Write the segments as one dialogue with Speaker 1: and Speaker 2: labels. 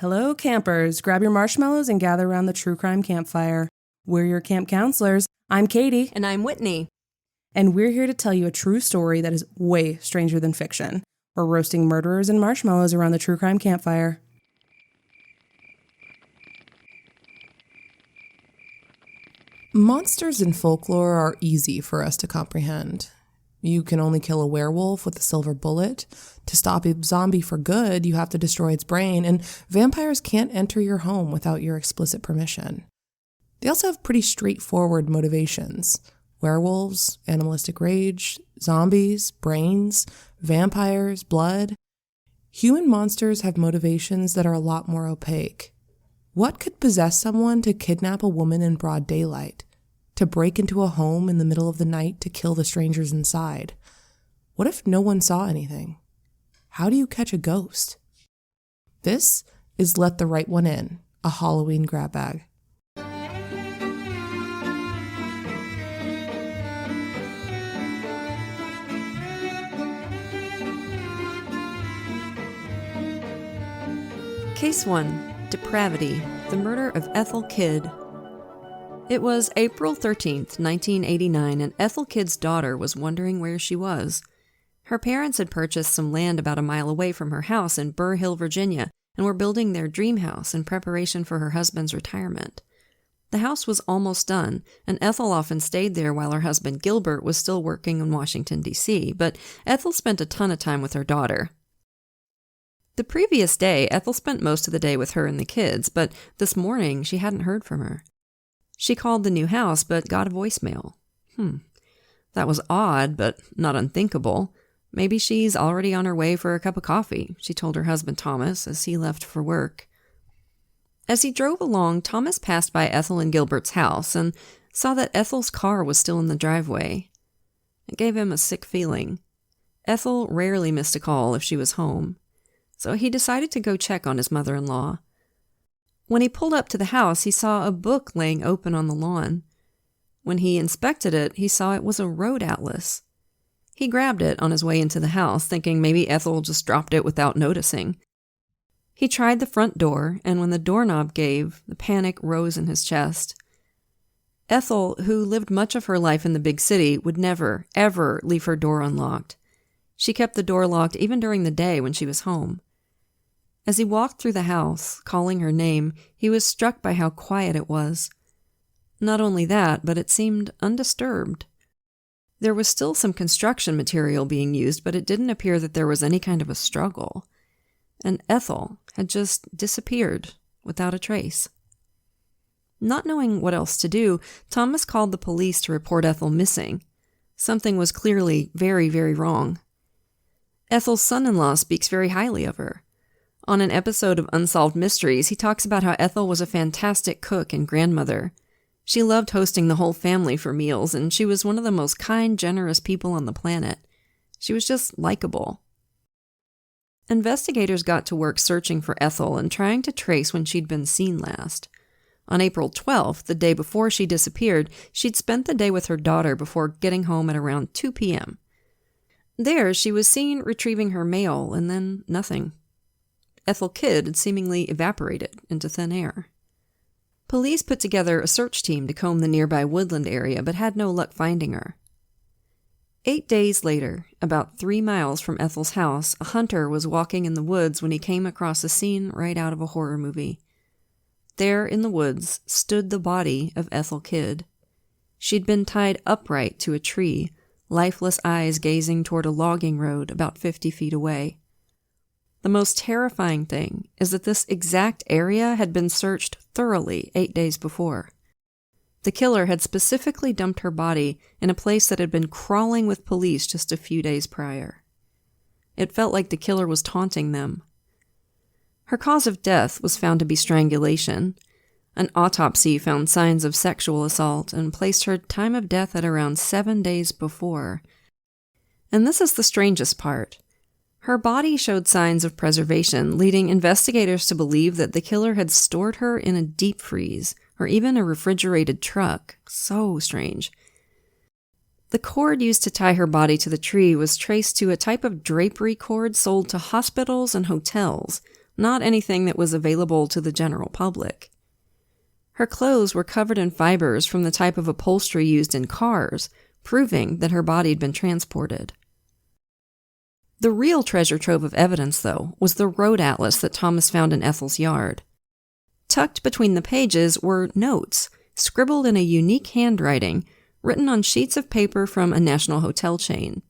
Speaker 1: Hello, campers. Grab your marshmallows and gather around the true crime campfire. We're your camp counselors. I'm Katie.
Speaker 2: And I'm Whitney.
Speaker 1: And we're here to tell you a true story that is way stranger than fiction. We're roasting murderers and marshmallows around the true crime campfire. Monsters in folklore are easy for us to comprehend. You can only kill a werewolf with a silver bullet. To stop a zombie for good, you have to destroy its brain, and vampires can't enter your home without your explicit permission. They also have pretty straightforward motivations. Werewolves, animalistic rage, zombies, brains, vampires, blood. Human monsters have motivations that are a lot more opaque. What could possess someone to kidnap a woman in broad daylight? To break into a home in the middle of the night to kill the strangers inside? What if no one saw anything? How do you catch a ghost? This is Let the Right One In, a Halloween grab bag.
Speaker 2: Case 1. Depravity. The murder of Ethel Kid. It was April 13th, 1989, and Ethel Kid's daughter was wondering where she was. Her parents had purchased some land about a mile away from her house in Burr Hill, Virginia, and were building their dream house in preparation for her husband's retirement. The house was almost done, and Ethel often stayed there while her husband Gilbert was still working in Washington, D.C., but Ethel spent a ton of time with her daughter. The previous day, Ethel spent most of the day with her and the kids, but this morning she hadn't heard from her. She called the new house, but got a voicemail. That was odd, but not unthinkable. Maybe she's already on her way for a cup of coffee, she told her husband Thomas as he left for work. As he drove along, Thomas passed by Ethel and Gilbert's house and saw that Ethel's car was still in the driveway. It gave him a sick feeling. Ethel rarely missed a call if she was home, so he decided to go check on his mother-in-law. When he pulled up to the house, he saw a book laying open on the lawn. When he inspected it, he saw it was a road atlas. He grabbed it on his way into the house, thinking maybe Ethel just dropped it without noticing. He tried the front door, and when the doorknob gave, the panic rose in his chest. Ethel, who lived much of her life in the big city, would never, ever leave her door unlocked. She kept the door locked even during the day when she was home. As he walked through the house, calling her name, he was struck by how quiet it was. Not only that, but it seemed undisturbed. There was still some construction material being used, but it didn't appear that there was any kind of a struggle. And Ethel had just disappeared without a trace. Not knowing what else to do, Thomas called the police to report Ethel missing. Something was clearly very, very wrong. Ethel's son-in-law speaks very highly of her. On an episode of Unsolved Mysteries, he talks about how Ethel was a fantastic cook and grandmother. She loved hosting the whole family for meals, and she was one of the most kind, generous people on the planet. She was just likable. Investigators got to work searching for Ethel and trying to trace when she'd been seen last. On April 12th, the day before she disappeared, she'd spent the day with her daughter before getting home at around 2 p.m. There, she was seen retrieving her mail, and then nothing. Ethel Kid had seemingly evaporated into thin air. Police put together a search team to comb the nearby woodland area, but had no luck finding her. 8 days later, about 3 miles from Ethel's house, a hunter was walking in the woods when he came across a scene right out of a horror movie. There in the woods stood the body of Ethel Kid. She'd been tied upright to a tree, lifeless eyes gazing toward a logging road about 50 feet away. The most terrifying thing is that this exact area had been searched thoroughly 8 days before. The killer had specifically dumped her body in a place that had been crawling with police just a few days prior. It felt like the killer was taunting them. Her cause of death was found to be strangulation. An autopsy found signs of sexual assault and placed her time of death at around 7 days before. And this is the strangest part. Her body showed signs of preservation, leading investigators to believe that the killer had stored her in a deep freeze or even a refrigerated truck. So strange. The cord used to tie her body to the tree was traced to a type of drapery cord sold to hospitals and hotels, not anything that was available to the general public. Her clothes were covered in fibers from the type of upholstery used in cars, proving that her body had been transported. The real treasure trove of evidence, though, was the road atlas that Thomas found in Ethel's yard. Tucked between the pages were notes, scribbled in a unique handwriting, written on sheets of paper from a national hotel chain.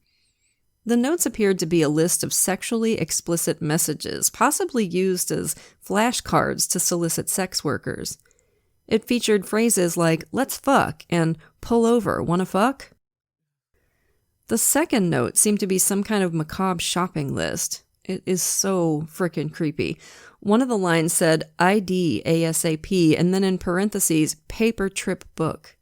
Speaker 2: The notes appeared to be a list of sexually explicit messages, possibly used as flashcards to solicit sex workers. It featured phrases like, "let's fuck," and "pull over, wanna fuck?" The second note seemed to be some kind of macabre shopping list. It is so frickin' creepy. One of the lines said, "ID ASAP," and then in parentheses, "paper trip book."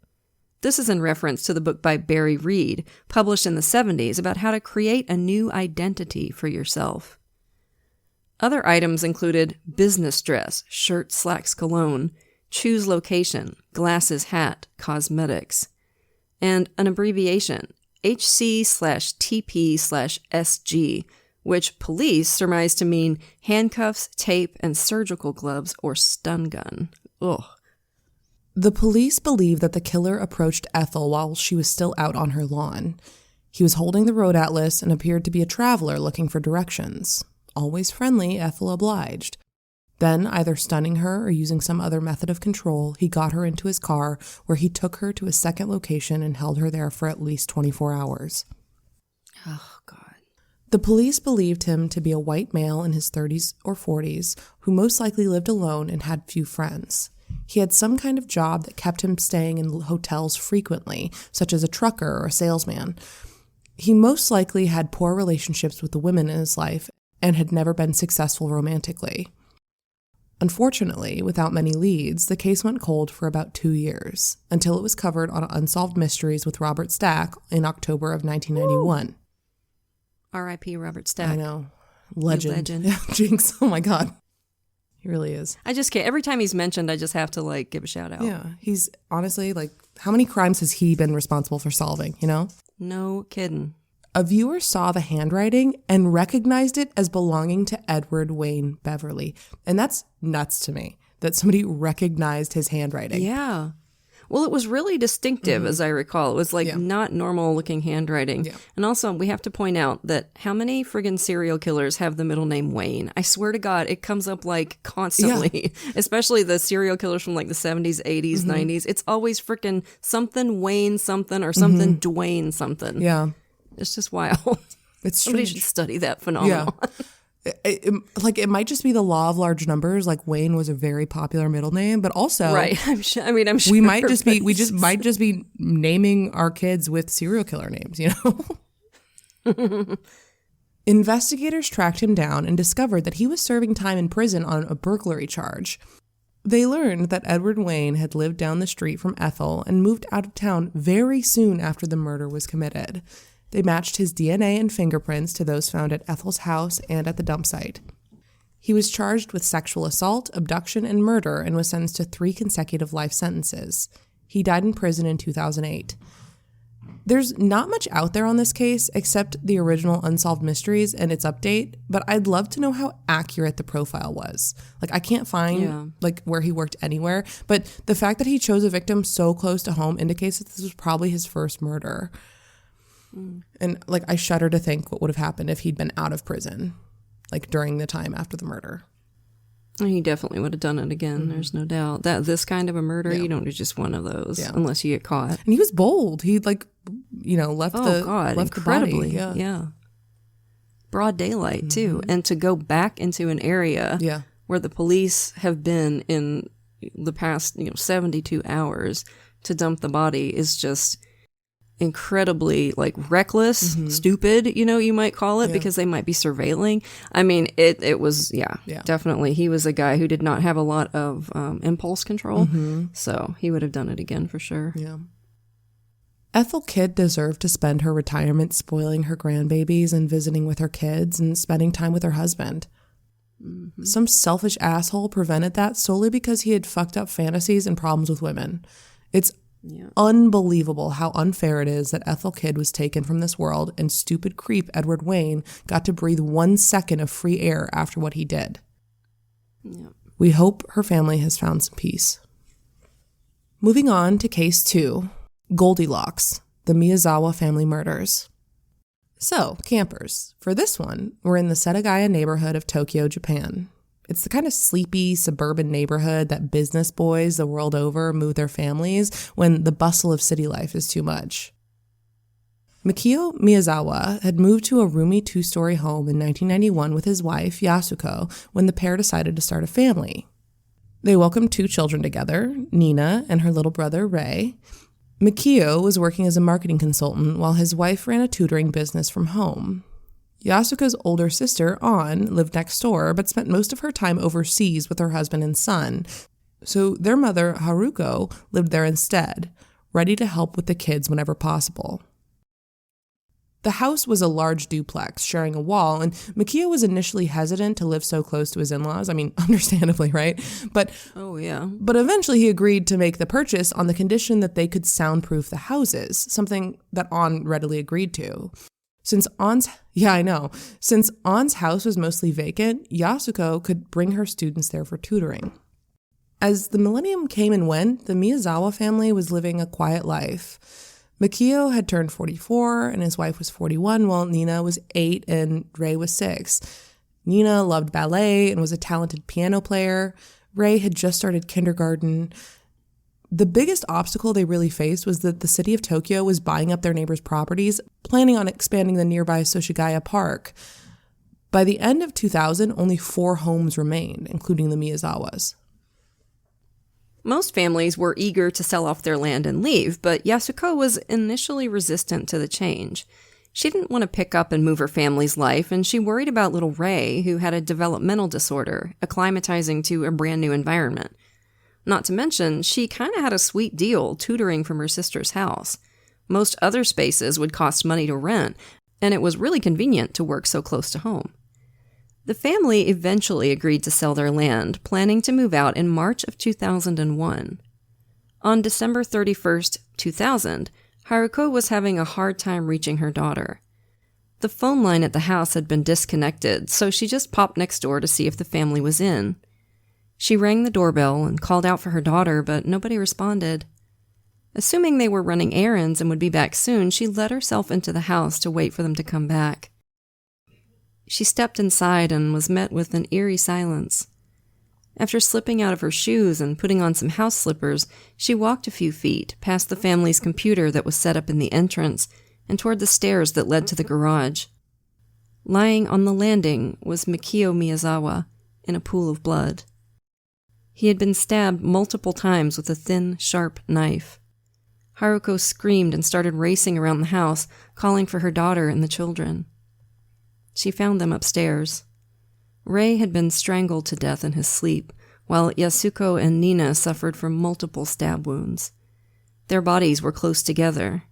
Speaker 2: This is in reference to the book by Barry Reed, published in the 70s, about how to create a new identity for yourself. Other items included business dress, shirt, slacks, cologne, choose location, glasses, hat, cosmetics, and an abbreviation, HC/TP/SG, which police surmised to mean handcuffs, tape, and surgical gloves or stun gun. Ugh.
Speaker 1: The police believe that the killer approached Ethel while she was still out on her lawn. He was holding the road atlas and appeared to be a traveler looking for directions. Always friendly, Ethel obliged. Then, either stunning her or using some other method of control, he got her into his car, where he took her to a second location and held her there for at least 24 hours.
Speaker 2: Oh, God.
Speaker 1: The police believed him to be a white male in his 30s or 40s, who most likely lived alone and had few friends. He had some kind of job that kept him staying in hotels frequently, such as a trucker or a salesman. He most likely had poor relationships with the women in his life and had never been successful romantically. Unfortunately, without many leads, the case went cold for about 2 years, until it was covered on Unsolved Mysteries with Robert Stack in October of 1991.
Speaker 2: R.I.P. Robert Stack.
Speaker 1: I know. Legend.
Speaker 2: Legend.
Speaker 1: Yeah, Jinx. Oh my God. He really is.
Speaker 2: I just can't. Every time he's mentioned, I just have to, give a shout out.
Speaker 1: Yeah. He's honestly, how many crimes has he been responsible for solving, you know?
Speaker 2: No kidding.
Speaker 1: A viewer saw the handwriting and recognized it as belonging to Edward Wayne Beverly. And that's nuts to me, that somebody recognized his handwriting.
Speaker 2: Yeah. Well, it was really distinctive, as I recall. It was not normal looking handwriting. Yeah. And also, we have to point out that how many friggin' serial killers have the middle name Wayne? I swear to God, it comes up constantly, especially the serial killers from the 70s, 80s, 90s. It's always frickin' something Wayne something or something Dwayne something.
Speaker 1: Yeah.
Speaker 2: It's just wild.
Speaker 1: It's
Speaker 2: Somebody should study that phenomenon.
Speaker 1: Yeah. It might just be the law of large numbers. Wayne was a very popular middle name, but also
Speaker 2: right. I'm sure.
Speaker 1: we might just be might just be naming our kids with serial killer names. You know. Investigators tracked him down and discovered that he was serving time in prison on a burglary charge. They learned that Edward Wayne had lived down the street from Ethel and moved out of town very soon after the murder was committed. They matched his DNA and fingerprints to those found at Ethel's house and at the dump site. He was charged with sexual assault, abduction, and murder and was sentenced to 3 consecutive life sentences. He died in prison in 2008. There's not much out there on this case except the original Unsolved Mysteries and its update, but I'd love to know how accurate the profile was. I can't find where he worked anywhere, but the fact that he chose a victim so close to home indicates that this was probably his first murder. And I shudder to think what would have happened if he'd been out of prison, during the time after the murder.
Speaker 2: He definitely would have done it again. There's no doubt that this kind of a murder, you don't do just one of those unless you get caught.
Speaker 1: And he was bold. He left
Speaker 2: incredibly,
Speaker 1: the body.
Speaker 2: Yeah. Broad daylight too, and to go back into an area where the police have been in the past 72 hours to dump the body is just incredibly reckless, stupid, you might call it, because they might be surveilling. It was definitely, he was a guy who did not have a lot of impulse control, so he would have done it again for sure. Ethel
Speaker 1: Kid deserved to spend her retirement spoiling her grandbabies and visiting with her kids and spending time with her husband. Some selfish asshole prevented that solely because he had fucked up fantasies and problems with women. It's unbelievable how unfair it is that Ethel Kid was taken from this world and stupid creep Edward Wayne got to breathe 1 second of free air after what he did.
Speaker 2: Yep.
Speaker 1: We hope her family has found some peace. Moving on to case 2, Goldilocks, the Miyazawa family murders. So, campers, for this one, we're in the Setagaya neighborhood of Tokyo, Japan. It's the kind of sleepy, suburban neighborhood that business boys the world over move their families when the bustle of city life is too much. Mikio Miyazawa had moved to a roomy 2-story home in 1991 with his wife, Yasuko, when the pair decided to start a family. They welcomed 2 children together, Nina and her little brother, Ray. Mikio was working as a marketing consultant while his wife ran a tutoring business from home. Yasuko's older sister, An, lived next door but spent most of her time overseas with her husband and son, so their mother, Haruko, lived there instead, ready to help with the kids whenever possible. The house was a large duplex, sharing a wall, and Mikio was initially hesitant to live so close to his in-laws. I mean, understandably, right? But eventually he agreed to make the purchase on the condition that they could soundproof the houses, something that An readily agreed to. Since An's house was mostly vacant, Yasuko could bring her students there for tutoring. As the millennium came and went, the Miyazawa family was living a quiet life. Mikio had turned 44 and his wife was 41, while Nina was 8 and Ray was 6. Nina loved ballet and was a talented piano player. Ray had just started kindergarten. The biggest obstacle they really faced was that the city of Tokyo was buying up their neighbors' properties, planning on expanding the nearby Soshigaya Park. By the end of 2000, only 4 homes remained, including the Miyazawas.
Speaker 2: Most families were eager to sell off their land and leave, but Yasuko was initially resistant to the change. She didn't want to pick up and move her family's life, and she worried about little Ray, who had a developmental disorder, acclimatizing to a brand new environment. Not to mention, she kind of had a sweet deal tutoring from her sister's house. Most other spaces would cost money to rent, and it was really convenient to work so close to home. The family eventually agreed to sell their land, planning to move out in March of 2001. On December 31st, 2000, Haruko was having a hard time reaching her daughter. The phone line at the house had been disconnected, so she just popped next door to see if the family was in. She rang the doorbell and called out for her daughter, but nobody responded. Assuming they were running errands and would be back soon, she let herself into the house to wait for them to come back. She stepped inside and was met with an eerie silence. After slipping out of her shoes and putting on some house slippers, she walked a few feet past the family's computer that was set up in the entrance and toward the stairs that led to the garage. Lying on the landing was Mikio Miyazawa in a pool of blood. He had been stabbed multiple times with a thin, sharp knife. Haruko screamed and started racing around the house, calling for her daughter and the children. She found them upstairs. Ray had been strangled to death in his sleep, while Yasuko and Nina suffered from multiple stab wounds. Their bodies were close together.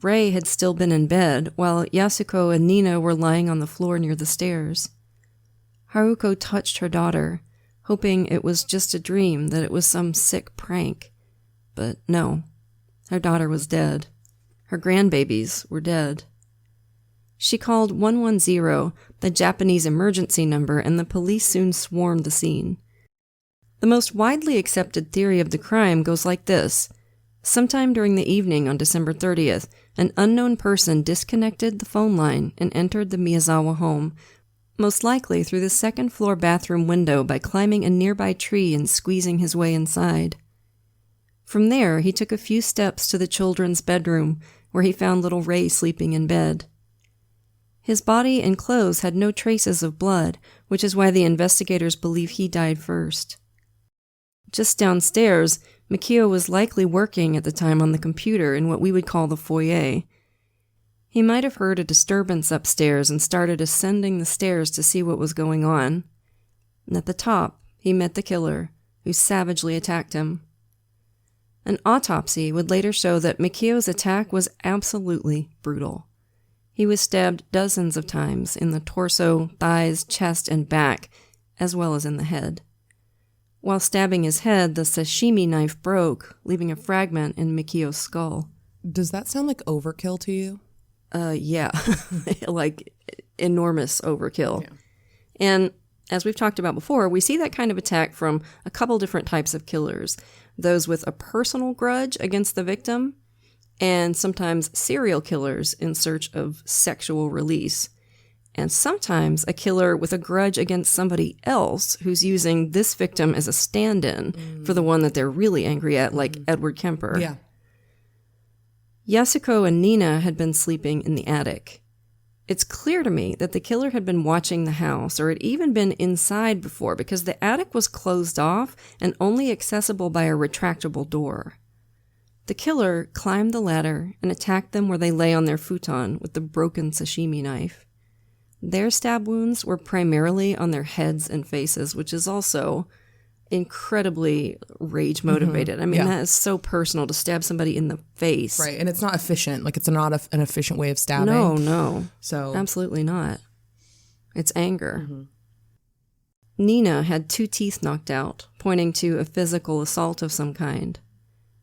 Speaker 2: Ray had still been in bed, while Yasuko and Nina were lying on the floor near the stairs. Haruko touched her daughter, hoping it was just a dream, that it was some sick prank. But no, her daughter was dead. Her grandbabies were dead. She called 110, the Japanese emergency number, and the police soon swarmed the scene. The most widely accepted theory of the crime goes like this. Sometime during the evening on December 30th, an unknown person disconnected the phone line and entered the Miyazawa home, most likely through the second-floor bathroom window by climbing a nearby tree and squeezing his way inside. From there, he took a few steps to the children's bedroom, where he found little Ray sleeping in bed. His body and clothes had no traces of blood, which is why the investigators believe he died first. Just downstairs, Mikio was likely working at the time on the computer in what we would call the foyer. He might have heard a disturbance upstairs and started ascending the stairs to see what was going on. And at the top, he met the killer, who savagely attacked him. An autopsy would later show that Mikio's attack was absolutely brutal. He was stabbed dozens of times in the torso, thighs, chest, and back, as well as in the head. While stabbing his head, the sashimi knife broke, leaving a fragment in Mikio's skull.
Speaker 1: Does that sound like overkill to you?
Speaker 2: Yeah. Like enormous overkill. Yeah. And As we've talked about before, we see that kind of attack from a couple different types of killers. Those with a personal grudge against the victim, and sometimes serial killers in search of sexual release. And sometimes a killer with a grudge against somebody else who's using this victim as a stand-in for the one that they're really angry at, like Edward Kemper.
Speaker 1: Yeah.
Speaker 2: Yasuko and Nina had been sleeping in the attic. It's clear to me that the killer had been watching the house or had even been inside before because the attic was closed off and only accessible by a retractable door. The killer climbed the ladder and attacked them where they lay on their futon with the broken sashimi knife. Their stab wounds were primarily on their heads and faces, which is also incredibly rage motivated. I mean, that is so personal to stab somebody in the face.
Speaker 1: Right, and it's not efficient. Like, it's not an efficient way of stabbing.
Speaker 2: No. So absolutely not. It's anger. Nina had 2 teeth knocked out, pointing to a physical assault of some kind.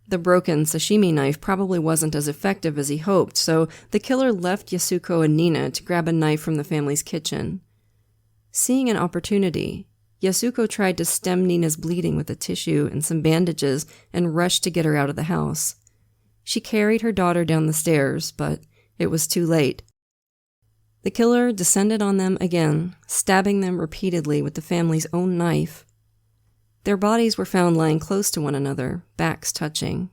Speaker 2: The broken sashimi knife probably wasn't as effective as he hoped, so the killer left Yasuko and Nina to grab a knife from the family's kitchen. Seeing an opportunity, Yasuko tried to stem Nina's bleeding with a tissue and some bandages and rushed to get her out of the house. She carried her daughter down the stairs, but it was too late. The killer descended on them again, stabbing them repeatedly with the family's own knife. Their bodies were found lying close to one another, backs touching.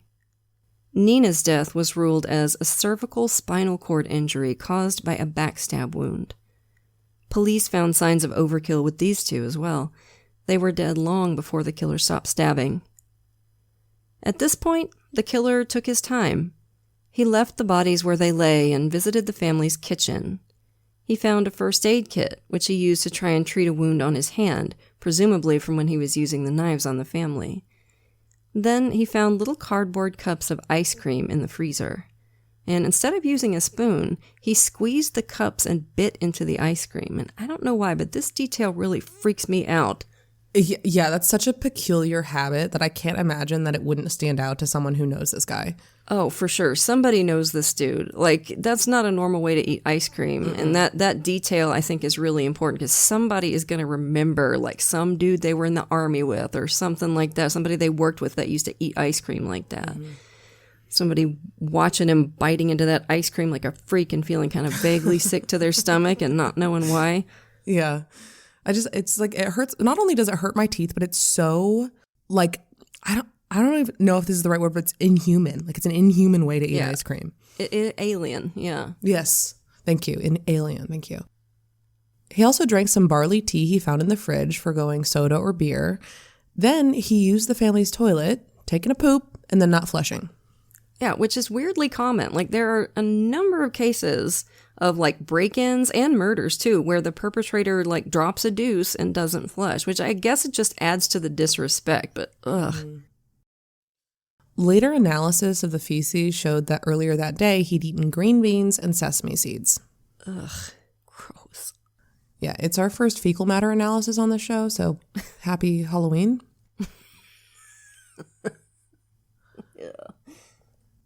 Speaker 2: Nina's death was ruled as a cervical spinal cord injury caused by a backstab wound. Police found signs of overkill with these 2 as well. They were dead long before the killer stopped stabbing. At this point, the killer took his time. He left the bodies where they lay and visited the family's kitchen. He found a first aid kit, which he used to try and treat a wound on his hand, presumably from when he was using the knives on the family. Then he found little cardboard cups of ice cream in the freezer. And instead of using a spoon, he squeezed the cups and bit into the ice cream. And I don't know why, but this detail really freaks me out.
Speaker 1: Yeah, that's such a peculiar habit that I can't imagine that it wouldn't stand out to someone who knows this guy.
Speaker 2: Oh, for sure. Somebody knows this dude. Like, that's not a normal way to eat ice cream. And that detail, I think, is really important because somebody is going to remember, like, some dude they were in the army with or something like that. Somebody they worked with that used to eat ice cream like that. Somebody watching him biting into that ice cream like a freak and feeling kind of vaguely sick to their stomach and not knowing why.
Speaker 1: Yeah. It's like, it hurts. Not only does it hurt my teeth, but it's so, like, I don't even know if this is the right word, but it's inhuman. Like, it's an inhuman way to eat ice cream.
Speaker 2: Alien, yeah.
Speaker 1: Yes. Thank you. An alien. Thank you. He also drank some barley tea he found in the fridge for going soda or beer. Then he used the family's toilet, taking a poop, and then not flushing.
Speaker 2: Yeah, which is weirdly common. Like, there are a number of cases of, like, break-ins and murders, too, where the perpetrator, like, drops a deuce and doesn't flush, which I guess it just adds to the disrespect, but ugh.
Speaker 1: Later analysis of the feces showed that earlier that day he'd eaten green beans and sesame seeds.
Speaker 2: Ugh, gross.
Speaker 1: Yeah, it's our first fecal matter analysis on the show, so happy Halloween.
Speaker 2: Yeah.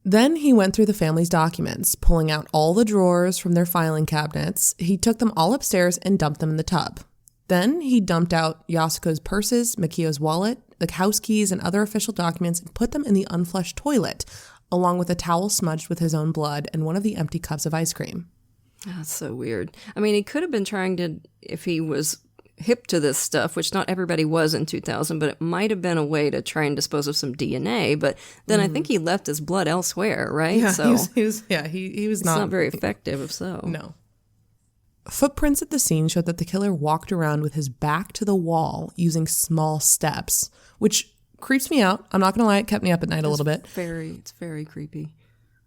Speaker 1: Then he went through the family's documents, pulling out all the drawers from their filing cabinets. He took them all upstairs and dumped them in the tub. Then he dumped out Yasuko's purses, Mikio's wallet, the house keys, and other official documents and put them in the unflushed toilet, along with a towel smudged with his own blood and one of the empty cups of ice cream.
Speaker 2: That's so weird. I mean, he could have been trying to, if he was hip to this stuff, which not everybody was in 2000, but it might have been a way to try and dispose of some DNA. But then I think he left his blood elsewhere, right?
Speaker 1: Yeah,
Speaker 2: so
Speaker 1: he was
Speaker 2: it's not very effective, if so.
Speaker 1: No. Footprints at the scene showed that the killer walked around with his back to the wall using small steps, which creeps me out. I'm not going to lie, it kept me up at night a little bit.
Speaker 2: It's very creepy.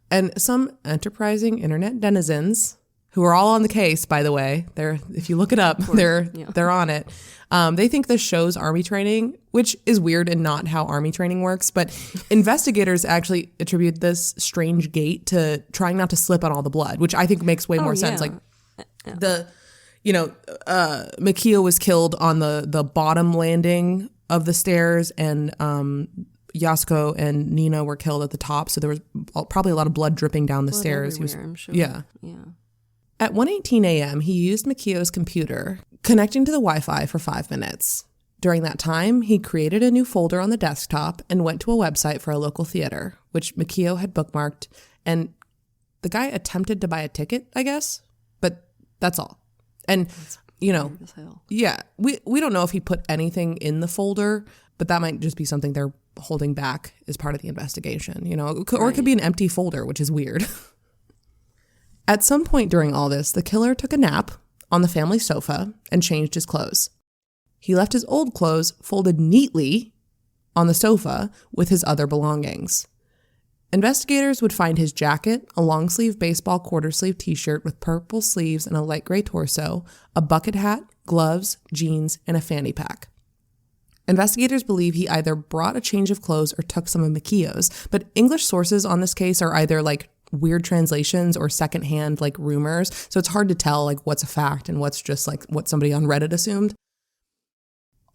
Speaker 1: And some enterprising internet denizens, who are all on the case, by the way, if you look it up, they're on it. They think this shows army training, which is weird and not how army training works. But investigators actually attribute this strange gait to trying not to slip on all the blood, which I think makes way more sense. Like Mikio was killed on the bottom landing of the stairs, and Yasuko and Nina were killed at the top. So there was probably a lot of blood dripping down the stairs.
Speaker 2: I'm sure.
Speaker 1: Yeah. At 1:18 a.m., he used Mikio's computer, connecting to the Wi-Fi for 5 minutes. During that time, he created a new folder on the desktop and went to a website for a local theater, which Mikio had bookmarked, and the guy attempted to buy a ticket, I guess, but that's all. And, you know, yeah, we don't know if he put anything in the folder, but that might just be something they're holding back as part of the investigation, you know, or it could be an empty folder, which is weird. At some point during all this, the killer took a nap on the family sofa and changed his clothes. He left his old clothes folded neatly on the sofa with his other belongings. Investigators would find his jacket, a long-sleeve baseball quarter-sleeve t-shirt with purple sleeves and a light gray torso, a bucket hat, gloves, jeans, and a fanny pack. Investigators believe he either brought a change of clothes or took some of Mikio's, but English sources on this case are either like weird translations or secondhand like rumors, so it's hard to tell like what's a fact and what's just like what somebody on Reddit assumed.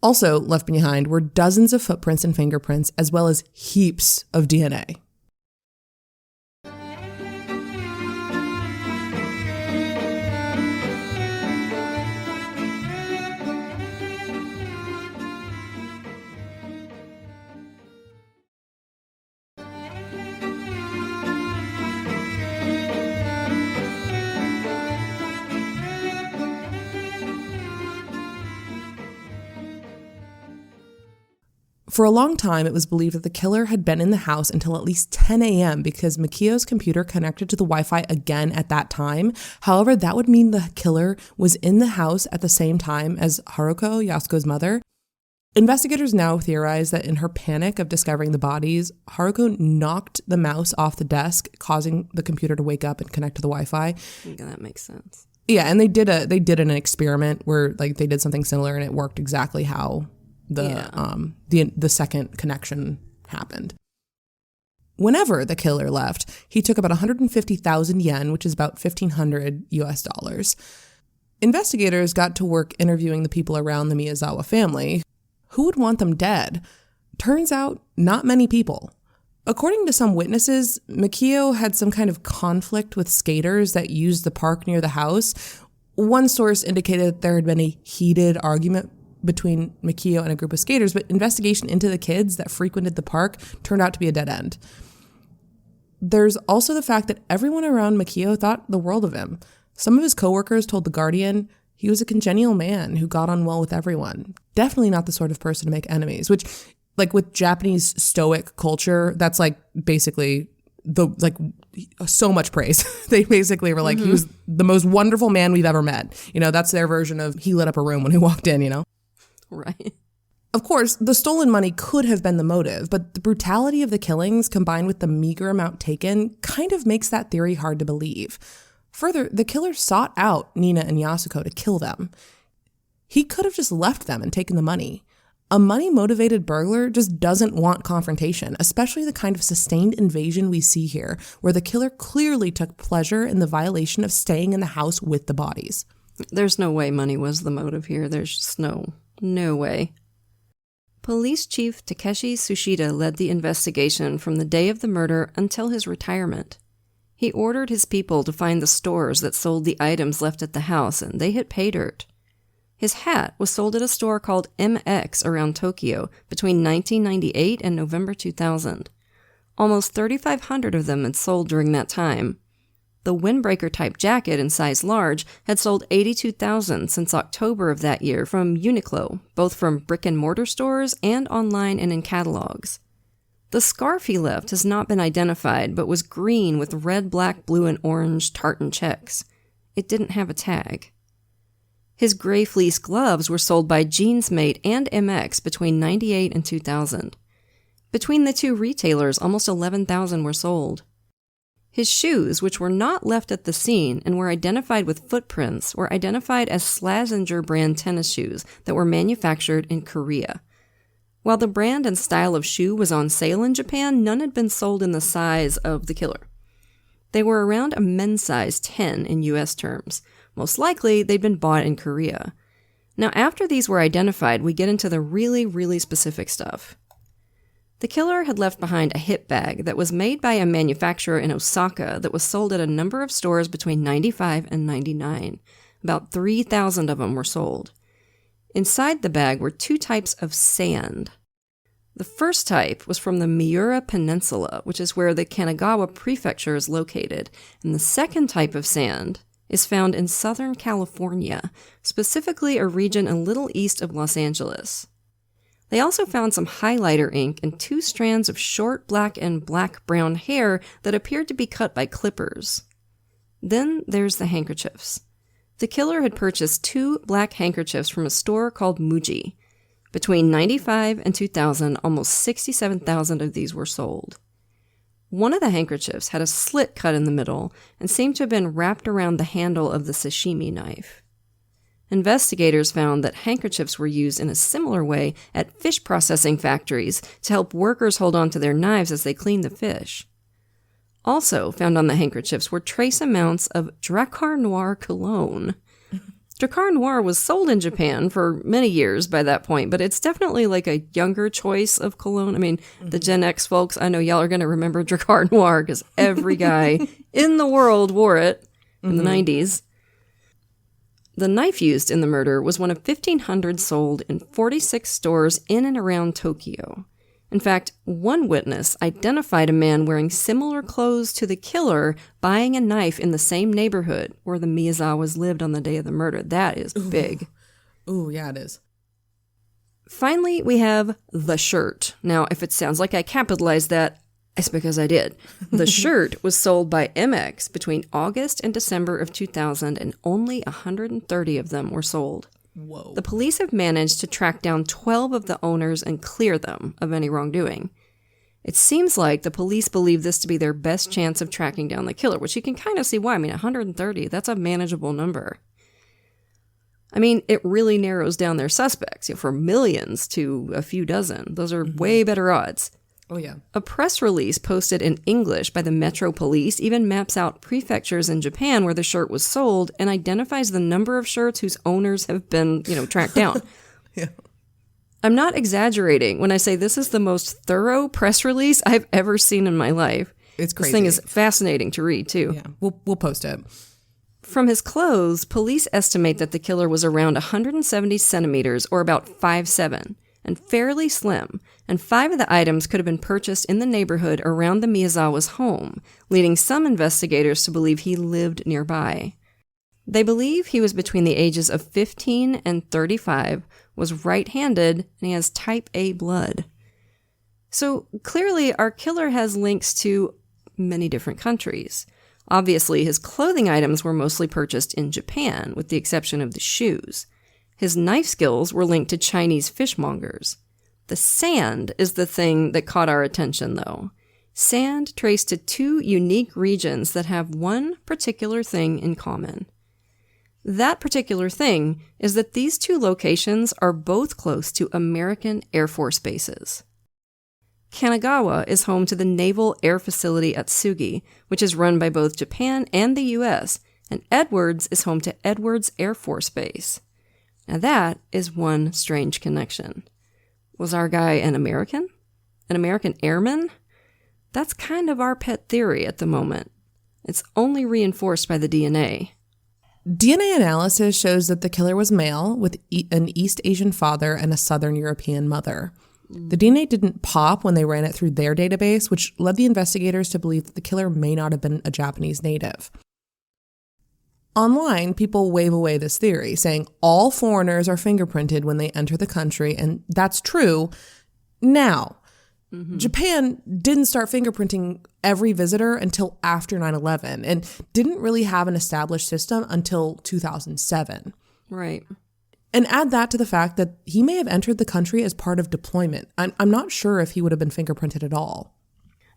Speaker 1: Also left behind were dozens of footprints and fingerprints, as well as heaps of DNA. For a long time, it was believed that the killer had been in the house until at least 10 a.m. because Mikio's computer connected to the Wi-Fi again at that time. However, that would mean the killer was in the house at the same time as Haruko, Yasuko's mother. Investigators now theorize that in her panic of discovering the bodies, Haruko knocked the mouse off the desk, causing the computer to wake up and connect to the Wi-Fi.
Speaker 2: Yeah, that makes sense.
Speaker 1: Yeah, and they did an experiment where like they did something similar and it worked exactly how the second connection happened. Whenever the killer left, he took about 150,000 yen, which is about $1,500 US. Investigators got to work interviewing the people around the Miyazawa family. Who would want them dead? Turns out, not many people. According to some witnesses, Mikio had some kind of conflict with skaters that used the park near the house. One source indicated that there had been a heated argument between Mikio and a group of skaters, but investigation into the kids that frequented the park turned out to be a dead end. There's also the fact that everyone around Mikio thought the world of him. Some of his coworkers told The Guardian he was a congenial man who got on well with everyone. Definitely not the sort of person to make enemies, which, like with Japanese stoic culture, that's like basically so much praise. They basically were like, he was the most wonderful man we've ever met. You know, that's their version of he lit up a room when he walked in, you know?
Speaker 2: Right.
Speaker 1: Of course, the stolen money could have been the motive, but the brutality of the killings combined with the meager amount taken kind of makes that theory hard to believe. Further, the killer sought out Nina and Yasuko to kill them. He could have just left them and taken the money. A money-motivated burglar just doesn't want confrontation, especially the kind of sustained invasion we see here, where the killer clearly took pleasure in the violation of staying in the house with the bodies.
Speaker 2: There's no way money was the motive here. There's just no way. Police Chief Takeshi Tsushita led the investigation from the day of the murder until his retirement. He ordered his people to find the stores that sold the items left at the house, and they hit pay dirt. His hat was sold at a store called MX around Tokyo between 1998 and November 2000. Almost 3,500 of them had sold during that time. The windbreaker-type jacket in size large had sold 82,000 since October of that year from Uniqlo, both from brick-and-mortar stores and online and in catalogs. The scarf he left has not been identified, but was green with red, black, blue, and orange tartan checks. It didn't have a tag. His gray fleece gloves were sold by Jeansmate and MX between 98 and 2000. Between the two retailers, almost 11,000 were sold. His shoes, which were not left at the scene and were identified with footprints, were identified as Slazenger brand tennis shoes that were manufactured in Korea. While the brand and style of shoe was on sale in Japan, none had been sold in the size of the killer. They were around a men's size 10 in US terms. Most likely, they'd been bought in Korea. Now, after these were identified, we get into the really, really specific stuff. The killer had left behind a hip bag that was made by a manufacturer in Osaka that was sold at a number of stores between 95 and 99. About 3,000 of them were sold. Inside the bag were 2 types of sand. The first type was from the Miura Peninsula, which is where the Kanagawa Prefecture is located, and the second type of sand is found in Southern California, specifically a region a little east of Los Angeles. They also found some highlighter ink and 2 strands of short black and black-brown hair that appeared to be cut by clippers. Then there's the handkerchiefs. The killer had purchased 2 black handkerchiefs from a store called Muji. Between 95 and 2000, almost 67,000 of these were sold. One of the handkerchiefs had a slit cut in the middle and seemed to have been wrapped around the handle of the sashimi knife. Investigators found that handkerchiefs were used in a similar way at fish processing factories to help workers hold on to their knives as they cleaned the fish. Also found on the handkerchiefs were trace amounts of Drakkar Noir cologne. Drakkar Noir was sold in Japan for many years by that point, but it's definitely like a younger choice of cologne. I mean, the Gen X folks, I know y'all are going to remember Drakkar Noir because every guy in the world wore it in the 90s. The knife used in the murder was one of 1,500 sold in 46 stores in and around Tokyo. In fact, one witness identified a man wearing similar clothes to the killer buying a knife in the same neighborhood where the Miyazawas lived on the day of the murder. That is big.
Speaker 1: Ooh, yeah, it is.
Speaker 2: Finally, we have the shirt. Now, if it sounds like I capitalized that, it's because I did. The shirt was sold by MX between August and December of 2000, and only 130 of them were sold.
Speaker 1: Whoa.
Speaker 2: The police have managed to track down 12 of the owners and clear them of any wrongdoing. It seems like the police believe this to be their best chance of tracking down the killer, which you can kind of see why. I mean, 130, that's a manageable number. I mean, it really narrows down their suspects, from millions to a few dozen. Those are way better odds.
Speaker 1: Oh, yeah.
Speaker 2: A press release posted in English by the Metro Police even maps out prefectures in Japan where the shirt was sold and identifies the number of shirts whose owners have been, tracked down.
Speaker 1: Yeah.
Speaker 2: I'm not exaggerating when I say this is the most thorough press release I've ever seen in my life.
Speaker 1: It's crazy.
Speaker 2: This thing is fascinating to read, too.
Speaker 1: Yeah, we'll post it.
Speaker 2: From his clothes, police estimate that the killer was around 170 centimeters, or about 5'7", and fairly slim, and 5 of the items could have been purchased in the neighborhood around the Miyazawa's home, leading some investigators to believe he lived nearby. They believe he was between the ages of 15 and 35, was right-handed, and he has type A blood. So clearly our killer has links to many different countries. Obviously, his clothing items were mostly purchased in Japan, with the exception of the shoes. His knife skills were linked to Chinese fishmongers. The sand is the thing that caught our attention, though. Sand traced to 2 unique regions that have one particular thing in common. That particular thing is that these 2 locations are both close to American Air Force bases. Kanagawa is home to the Naval Air Facility at Tsugi, which is run by both Japan and the U.S., and Edwards is home to Edwards Air Force Base. Now that is one strange connection. Was our guy an American? An American airman? That's kind of our pet theory at the moment. It's only reinforced by the DNA.
Speaker 1: DNA analysis shows that the killer was male with an East Asian father and a Southern European mother. The DNA didn't pop when they ran it through their database, which led the investigators to believe that the killer may not have been a Japanese native. Online, people wave away this theory, saying all foreigners are fingerprinted when they enter the country, and that's true. Now, Japan didn't start fingerprinting every visitor until after 9/11 and didn't really have an established system until 2007.
Speaker 2: Right.
Speaker 1: And add that to the fact that he may have entered the country as part of deployment. I'm not sure if he would have been fingerprinted at all.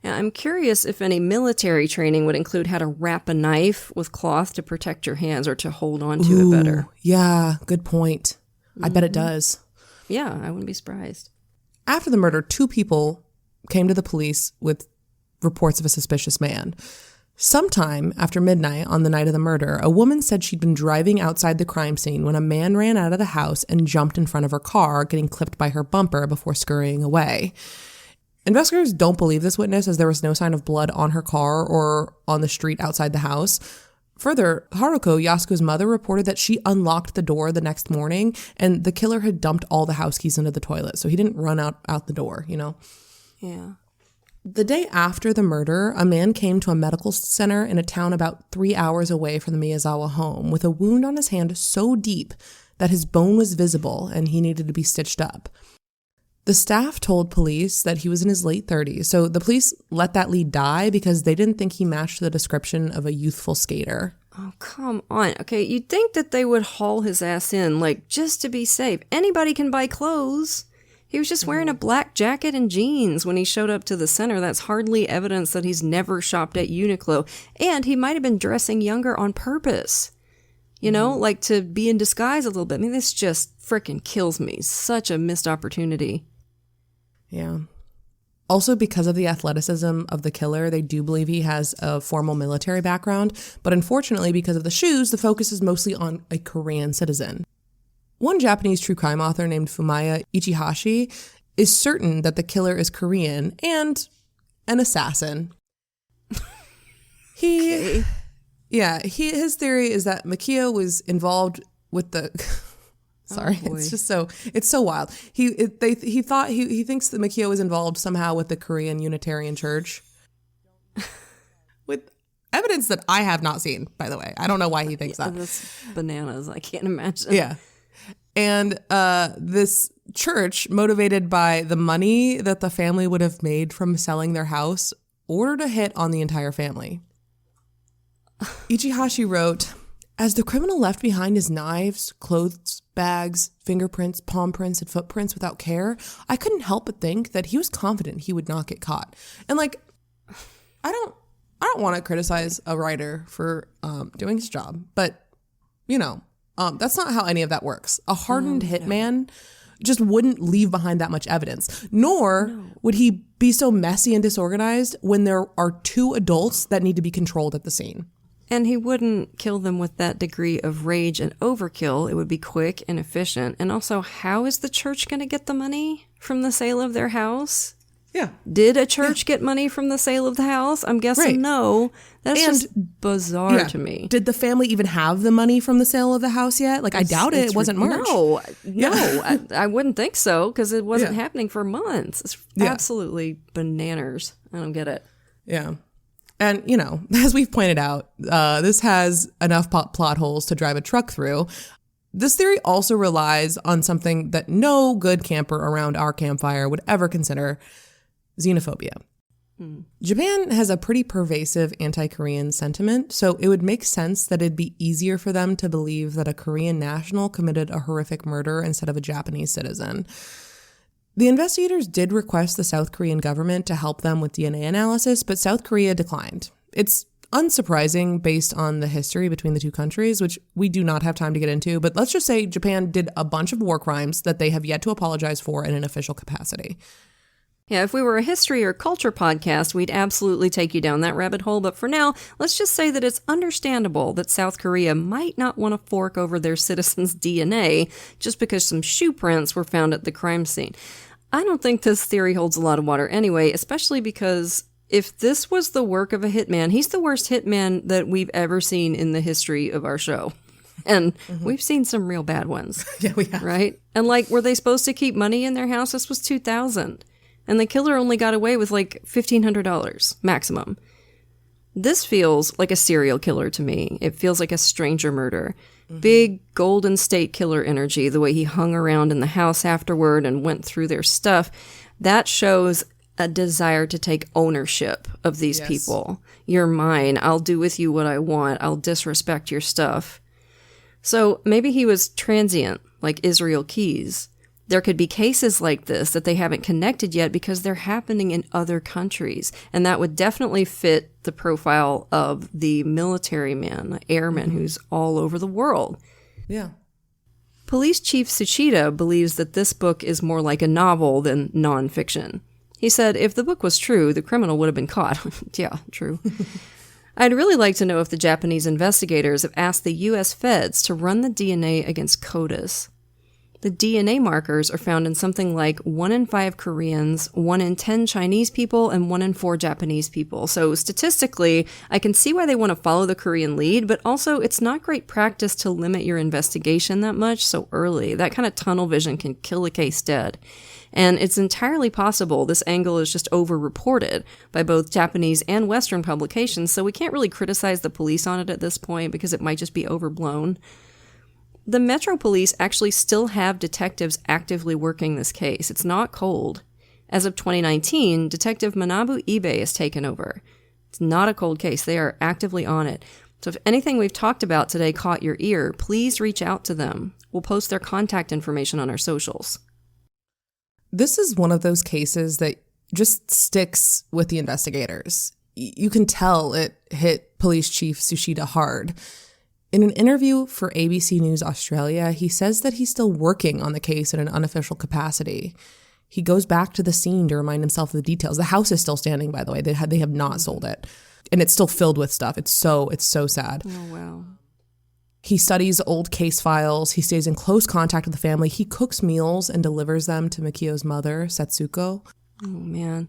Speaker 2: Yeah, I'm curious if any military training would include how to wrap a knife with cloth to protect your hands or to hold on to it better.
Speaker 1: Yeah, good point. I bet it does.
Speaker 2: Yeah, I wouldn't be surprised.
Speaker 1: After the murder, 2 people came to the police with reports of a suspicious man. Sometime after midnight on the night of the murder, a woman said she'd been driving outside the crime scene when a man ran out of the house and jumped in front of her car, getting clipped by her bumper before scurrying away. Investigators don't believe this witness, as there was no sign of blood on her car or on the street outside the house. Further, Haruko, Yasuko's mother, reported that she unlocked the door the next morning and the killer had dumped all the house keys into the toilet. So he didn't run out the door, you know?
Speaker 2: Yeah.
Speaker 1: The day after the murder, a man came to a medical center in a town about 3 hours away from the Miyazawa home with a wound on his hand so deep that his bone was visible and he needed to be stitched up. The staff told police that he was in his late 30s, so the police let that lead die because they didn't think he matched the description of a youthful skater.
Speaker 2: Oh, come on. Okay, you'd think that they would haul his ass in, like, just to be safe. Anybody can buy clothes. He was just wearing a black jacket and jeans when he showed up to the center. That's hardly evidence that he's never shopped at Uniqlo. And he might have been dressing younger on purpose. You know, like to be in disguise a little bit. I mean, this just freaking kills me. Such a missed opportunity.
Speaker 1: Yeah. Also, because of the athleticism of the killer, they do believe he has a formal military background. But unfortunately, because of the shoes, the focus is mostly on a Korean citizen. One Japanese true crime author named Fumiya Ichihashi is certain that the killer is Korean and an assassin. His theory is that Makiya was involved with the... Sorry, it's so wild. He thinks that Makiya was involved somehow with the Korean Unitarian Church. With evidence that I have not seen, by the way. I don't know why he thinks that.
Speaker 2: That's bananas. I can't imagine.
Speaker 1: Yeah. And this church, motivated by the money that the family would have made from selling their house, ordered a hit on the entire family. Ichihashi wrote, "As the criminal left behind his knives, clothes, bags, fingerprints, palm prints, and footprints without care, I couldn't help but think that he was confident he would not get caught." And like, I don't want to criticize a writer for doing his job, but you know, that's not how any of that works. A hardened hitman just wouldn't leave behind that much evidence, nor would he be so messy and disorganized when there are two adults that need to be controlled at the scene.
Speaker 2: And he wouldn't kill them with that degree of rage and overkill. It would be quick and efficient. And also, how is the church going to get the money from the sale of their house?
Speaker 1: Yeah.
Speaker 2: Did a church get money from the sale of the house? I'm guessing no. That's just bizarre to me.
Speaker 1: Did the family even have the money from the sale of the house yet? Like, I doubt it. It wasn't March.
Speaker 2: No, I wouldn't think so because it wasn't happening for months. It's absolutely bananas. I don't get it.
Speaker 1: Yeah. And, you know, as we've pointed out, this has enough plot holes to drive a truck through. This theory also relies on something that no good camper around our campfire would ever consider: xenophobia. Japan has a pretty pervasive anti-Korean sentiment, so it would make sense that it'd be easier for them to believe that a Korean national committed a horrific murder instead of a Japanese citizen. The investigators did request the South Korean government to help them with DNA analysis, but South Korea declined. It's unsurprising based on the history between the two countries, which we do not have time to get into, but let's just say Japan did a bunch of war crimes that they have yet to apologize for in an official capacity.
Speaker 2: Yeah, if we were a history or culture podcast, we'd absolutely take you down that rabbit hole. But for now, let's just say that it's understandable that South Korea might not want to fork over their citizens' DNA just because some shoe prints were found at the crime scene. I don't think this theory holds a lot of water anyway, especially because if this was the work of a hitman, he's the worst hitman that we've ever seen in the history of our show. And we've seen some real bad ones.
Speaker 1: Yeah, we have.
Speaker 2: Right? And like, were they supposed to keep money in their house? This was $2,000. And the killer only got away with like $1,500 maximum. This feels like a serial killer to me. It feels like a stranger murder. Big Golden State Killer energy, the way he hung around in the house afterward and went through their stuff. That shows a desire to take ownership of these people. You're mine. I'll do with you what I want. I'll disrespect your stuff. So maybe he was transient, like Israel Keys. There could be cases like this that they haven't connected yet because they're happening in other countries. And that would definitely fit the profile of the military man, the airman who's all over the world.
Speaker 1: Yeah.
Speaker 2: Police Chief Tsuchida believes that this book is more like a novel than nonfiction. He said if the book was true, the criminal would have been caught. Yeah, true. I'd really like to know if the Japanese investigators have asked the U.S. feds to run the DNA against CODIS. The DNA markers are found in something like 1 in 5 Koreans, 1 in 10 Chinese people, and 1 in 4 Japanese people. So statistically, I can see why they want to follow the Korean lead, but also it's not great practice to limit your investigation that much so early. That kind of tunnel vision can kill a case dead. And it's entirely possible this angle is just over-reported by both Japanese and Western publications, so we can't really criticize the police on it at this point because it might just be overblown. The Metro Police actually still have detectives actively working this case. It's not cold. As of 2019, Detective Manabu Ibe has taken over. It's not a cold case. They are actively on it. So if anything we've talked about today caught your ear, please reach out to them. We'll post their contact information on our socials.
Speaker 1: This is one of those cases that just sticks with the investigators. You can tell it hit Police Chief Tsushita hard. In an interview for ABC News Australia, he says that he's still working on the case in an unofficial capacity. He goes back to the scene to remind himself of the details. The house is still standing, by the way. They have not sold it. And it's still filled with stuff. It's so sad.
Speaker 2: Oh, wow.
Speaker 1: He studies old case files. He stays in close contact with the family. He cooks meals and delivers them to Mikio's mother, Setsuko.
Speaker 2: Oh, man.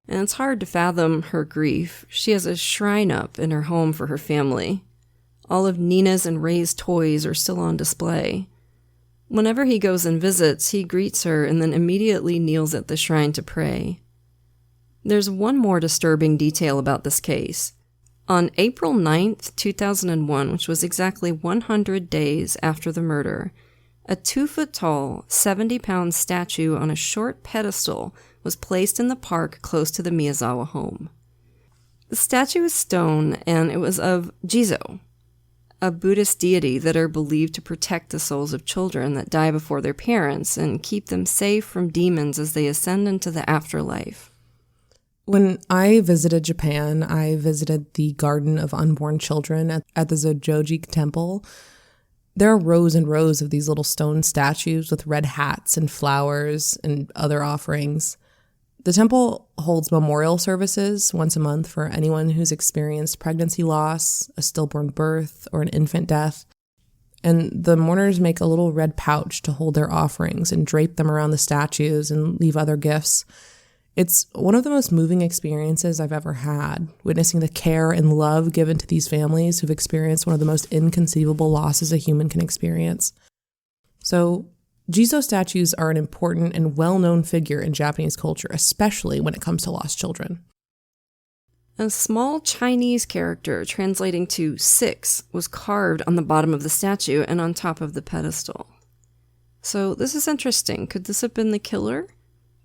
Speaker 2: And it's hard to fathom her grief. She has a shrine up in her home for her family. All of Nina's and Ray's toys are still on display. Whenever he goes and visits, he greets her and then immediately kneels at the shrine to pray. There's one more disturbing detail about this case. On April 9th, 2001, which was exactly 100 days after the murder, a 2-foot-tall, 70-pound statue on a short pedestal was placed in the park close to the Miyazawa home. The statue is stone, and it was of Jizo, a Buddhist deity that are believed to protect the souls of children that die before their parents and keep them safe from demons as they ascend into the afterlife.
Speaker 1: When I visited Japan, I visited the Garden of Unborn Children at the Zojoji Temple. There are rows and rows of these little stone statues with red hats and flowers and other offerings. The temple holds memorial services once a month for anyone who's experienced pregnancy loss, a stillborn birth, or an infant death. And the mourners make a little red pouch to hold their offerings and drape them around the statues and leave other gifts. It's one of the most moving experiences I've ever had, witnessing the care and love given to these families who've experienced one of the most inconceivable losses a human can experience. So, Jizo statues are an important and well-known figure in Japanese culture, especially when it comes to lost children.
Speaker 2: A small Chinese character translating to 6 was carved on the bottom of the statue and on top of the pedestal. So this is interesting. Could this have been the killer?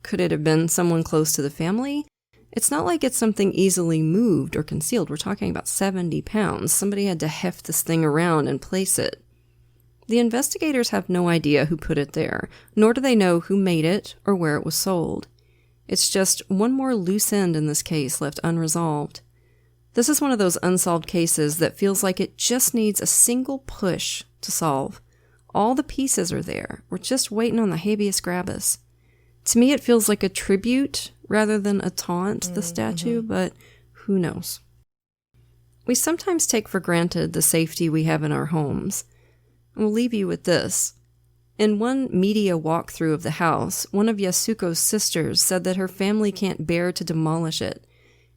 Speaker 2: Could it have been someone close to the family? It's not like it's something easily moved or concealed. We're talking about 70 pounds. Somebody had to heft this thing around and place it. The investigators have no idea who put it there, nor do they know who made it or where it was sold. It's just one more loose end in this case left unresolved. This is one of those unsolved cases that feels like it just needs a single push to solve. All the pieces are there. We're just waiting on the habeas corpus. To me, it feels like a tribute rather than a taunt to the statue, but who knows? We sometimes take for granted the safety we have in our homes. We'll leave you with this. In one media walkthrough of the house, one of Yasuko's sisters said that her family can't bear to demolish it.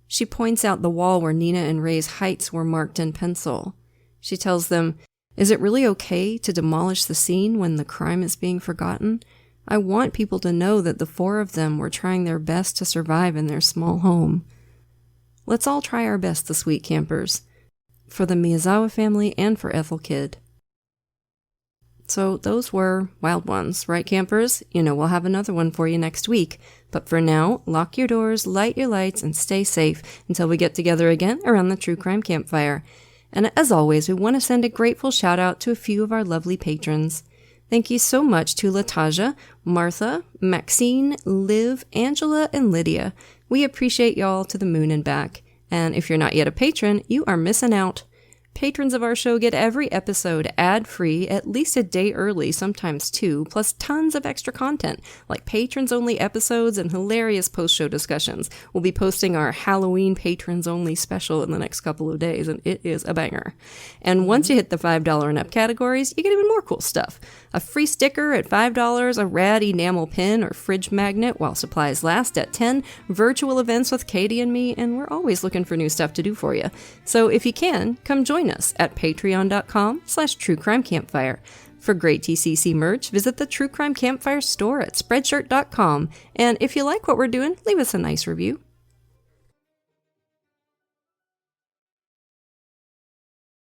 Speaker 2: She points out the wall where Nina and Ray's heights were marked in pencil. She tells them, "Is it really okay to demolish the scene when the crime is being forgotten? I want people to know that the 4 of them were trying their best to survive in their small home." Let's all try our best this week, campers. For the Miyazawa family and for Ethel Kid. So those were wild ones, right, campers? You know we'll have another one for you next week. But for now, lock your doors, light your lights, and stay safe until we get together again around the True Crime Campfire. And as always, we want to send a grateful shout out to a few of our lovely patrons. Thank you so much to Lataja, Martha, Maxine, Liv, Angela, and Lydia. We appreciate y'all to the moon and back. And if you're not yet a patron, you are missing out. Patrons of our show get every episode ad-free at least a day early, sometimes two, plus tons of extra content, like patrons-only episodes and hilarious post-show discussions. We'll be posting our Halloween patrons-only special in the next couple of days, and it is a banger. And once you hit the $5 and up categories, you get even more cool stuff. A free sticker at $5, a rad enamel pin or fridge magnet while supplies last at $10, virtual events with Katie and me, and we're always looking for new stuff to do for you. So if you can, come join us at patreon.com/truecrimecampfire. For great TCC merch, visit the True Crime Campfire store at spreadshirt.com. And if you like what we're doing, leave us a nice review.